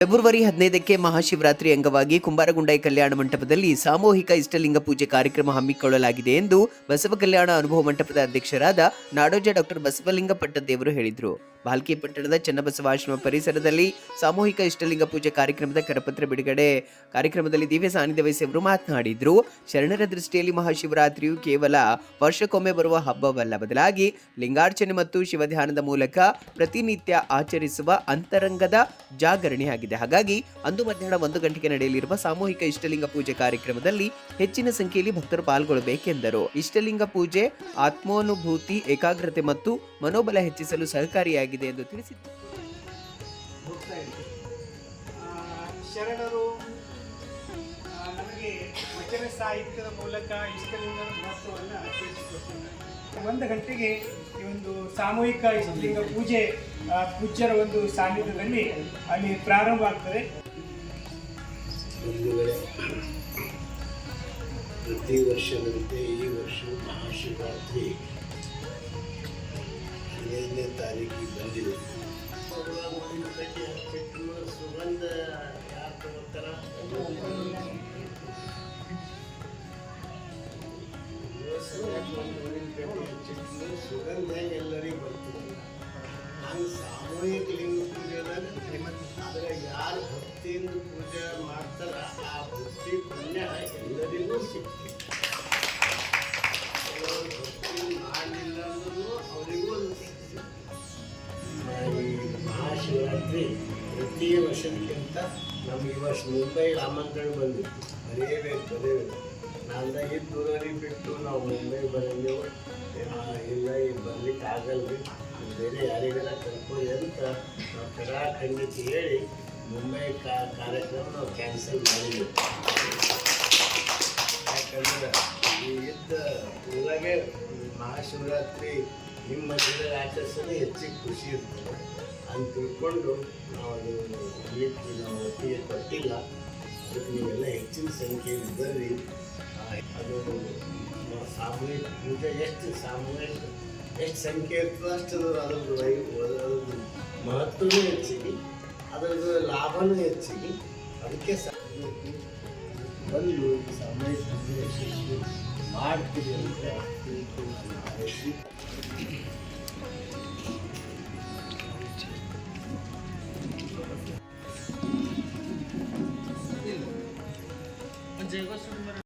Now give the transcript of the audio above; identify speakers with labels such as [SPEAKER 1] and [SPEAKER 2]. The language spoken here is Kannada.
[SPEAKER 1] ಫೆಬ್ರವರಿ 15ಕ್ಕೆ ಮಹಾಶಿವರಾತ್ರಿ ಅಂಗವಾಗಿ ಕುಂಬಾರಗುಂಡೈ ಕಲ್ಯಾಣ ಮಂಟಪದಲ್ಲಿ ಸಾಮೂಹಿಕ ಇಷ್ಟಲಿಂಗ ಪೂಜೆ ಕಾರ್ಯಕ್ರಮ ಹಮ್ಮಿಕೊಳ್ಳಲಾಗಿದೆ ಎಂದು ಬಸವ ಕಲ್ಯಾಣ ಅನುಭವ ಮಂಟಪದ ಅಧ್ಯಕ್ಷರಾದ ನಾಡೋಜ ಡಾಕ್ಟರ್ ಬಸವಲಿಂಗ ಪಟ್ಟದೇವರು ಹೇಳಿದರು. ಭಾಲ್ಕಿ ಪಟ್ಟಣದ ಚನ್ನಬಸವಾಶ್ರಮ ಪರಿಸರದಲ್ಲಿ ಸಾಮೂಹಿಕ ಇಷ್ಟಲಿಂಗ ಪೂಜೆ ಕಾರ್ಯಕ್ರಮದ ಕರಪತ್ರ ಬಿಡುಗಡೆ ಕಾರ್ಯಕ್ರಮದಲ್ಲಿ ದಿವ್ಯ ಸಾನ್ನಿಧ್ಯ ವಹಿಸಿ ಅವರು ಮಾತನಾಡಿದರು. ಶರಣರ ದೃಷ್ಟಿಯಲ್ಲಿ ಮಹಾಶಿವರಾತ್ರಿಯು ಕೇವಲ ವರ್ಷಕ್ಕೊಮ್ಮೆ ಬರುವ ಹಬ್ಬವಲ್ಲ, ಬದಲಾಗಿ ಲಿಂಗಾರ್ಚನೆ ಮತ್ತು ಶಿವಧ್ಯಾನದ ಮೂಲಕ ಪ್ರತಿನಿತ್ಯ ಆಚರಿಸುವ ಅಂತರಂಗದ ಜಾಗರಣೆಯಾಗಿದೆ. ಹಾಗಾಗಿ ಅಂದು ಮಧ್ಯಾಹ್ನ 1 ಗಂಟೆಗೆ ನಡೆಯಲಿರುವ ಸಾಮೂಹಿಕ ಇಷ್ಟಲಿಂಗ ಪೂಜೆ ಕಾರ್ಯಕ್ರಮದಲ್ಲಿ ಹೆಚ್ಚಿನ ಸಂಖ್ಯೆಯಲ್ಲಿ ಭಕ್ತರು ಪಾಲ್ಗೊಳ್ಳಬೇಕೆಂದರು. ಇಷ್ಟಲಿಂಗ ಪೂಜೆ ಆತ್ಮಾನುಭೂತಿ, ಏಕಾಗ್ರತೆ ಮತ್ತು ಮನೋಬಲ ಹೆಚ್ಚಿಸಲು ಸಹಕಾರಿಯಾಗಿದೆ ಎಂದು ತಿಳಿಸಿದರು.
[SPEAKER 2] ಶರಣರು ನಮಗೆ ವಚನ ಸಾಹಿತ್ಯದ ಮೂಲಕ ಇಷ್ಟಲಿಂಗದ ಮಹತ್ವವನ್ನು ತಿಳಿಸಿಕೊಟ್ಟಿದ್ದಾರೆ. 1 ಗಂಟೆಗೆ ಈ ಒಂದು ಸಾಮೂಹಿಕ ಇಷ್ಟಲಿಂಗ ಪೂಜೆ ಪೂಜ್ಯರ ಒಂದು ಸಾನ್ನಿಧ್ಯದಲ್ಲಿ ಅಲ್ಲಿ ಪ್ರಾರಂಭ ಆಗ್ತದೆ.
[SPEAKER 3] ಪ್ರತಿ ವರ್ಷದಂತೆ ಈ ವರ್ಷ ಮಹಾಶಿವರಾತ್ರಿ 15ನೇ ತಾರೀಕಿಗೆ ಬಂದಿದೆ. ಸುಗಂಧ ಯಾರು ತಗೋತಾರ? ಸುಗಂಧ ಎಲ್ಲರಿಗೂ ಬರ್ತದೆ. ಹಂಗೆ ಸಾಮೂಹಿಕ ಲಿಂಗ ಪೂಜೆದಾಗ ಆದರೆ ಯಾರು ಭಕ್ತಿಯಿಂದ ಪೂಜೆ ಮಾಡ್ತಾರ ಆ ಭಕ್ತಿ ಪುಣ್ಯ ಎಲ್ಲರಿಗೂ ಸಿಗ್ತದೆ. ಭಕ್ತಿ ಮಾಡಲಿಲ್ಲ ಅಂದ್ರೂ ಅವರಿಗೂ ಈ ಮಹಾಶಿವರಾತ್ರಿ ಪ್ರತಿ ವರ್ಷಕ್ಕಿಂತ ನಮಗೆ ಈ ವರ್ಷ ಮುಂಬೈಗೆ ಆಮಂತ್ರಣ ಬಂದಿತ್ತು. ಬರೆಯಬೇಕು. ನಾಲ್ದ ದೂರವರೆಗೆ ಬಿಟ್ಟು ನಾವು ಮುಂಬೈ ಬರಲಿಲ್ಲ, ಇಲ್ಲ ಈಗ ಬರ್ಲಿಕ್ಕೆ ಆಗಲ್ಲ ರೀ, ಬೇರೆ ಯಾರಿಗಾರ ಕರ್ಕೊಳ್ಳಿ ಅಂತ ನಾವು ಕರಾಖಂಡಿತ ಹೇಳಿ ಮುಂಬೈ ಕಾರ್ಯಕ್ರಮ ನಾವು ಕ್ಯಾನ್ಸಲ್ ಮಾಡಿದ್ವಿ. ಯಾಕಂದ್ರೆ ಈ ಇದ್ದ ಊರಾಗೆ ಮಹಾಶಿವರಾತ್ರಿ ನಿಮ್ಮ ಮಧ್ಯದಲ್ಲಿ ಆಚರಿಸೋದು ಹೆಚ್ಚಿಗೆ ಖುಷಿ ಇರ್ತದೆ ಅಂತ ತಿಳ್ಕೊಂಡು ನಾವು ಅದು ನಾವು ಒಪ್ಪಿಗೆ ಕೊಟ್ಟಿಲ್ಲ. ಅದಕ್ಕೆ ನೀವೆಲ್ಲ ಹೆಚ್ಚಿನ ಸಂಖ್ಯೆಯಲ್ಲಿ ಬರ್ರಿ. ಅದು ಸಾಮೂಹಿಕ ಪೂಜೆ ಎಷ್ಟು ಸಂಖ್ಯೆ ಇರ್ತದೆ ಅಷ್ಟು ಅದರದ್ದು ಮಹತ್ವನೂ ಹೆಚ್ಚಿಗೆ, ಅದರದ್ದು ಲಾಭನೂ ಹೆಚ್ಚಿಗೆ. ಅದಕ್ಕೆ ಬಂದು ಸಾಮೂಹಿಕ ಪೂಜೆ ಯಶಸ್ವಿ ಮಾಡ್ತೀವಿ ಅಂತ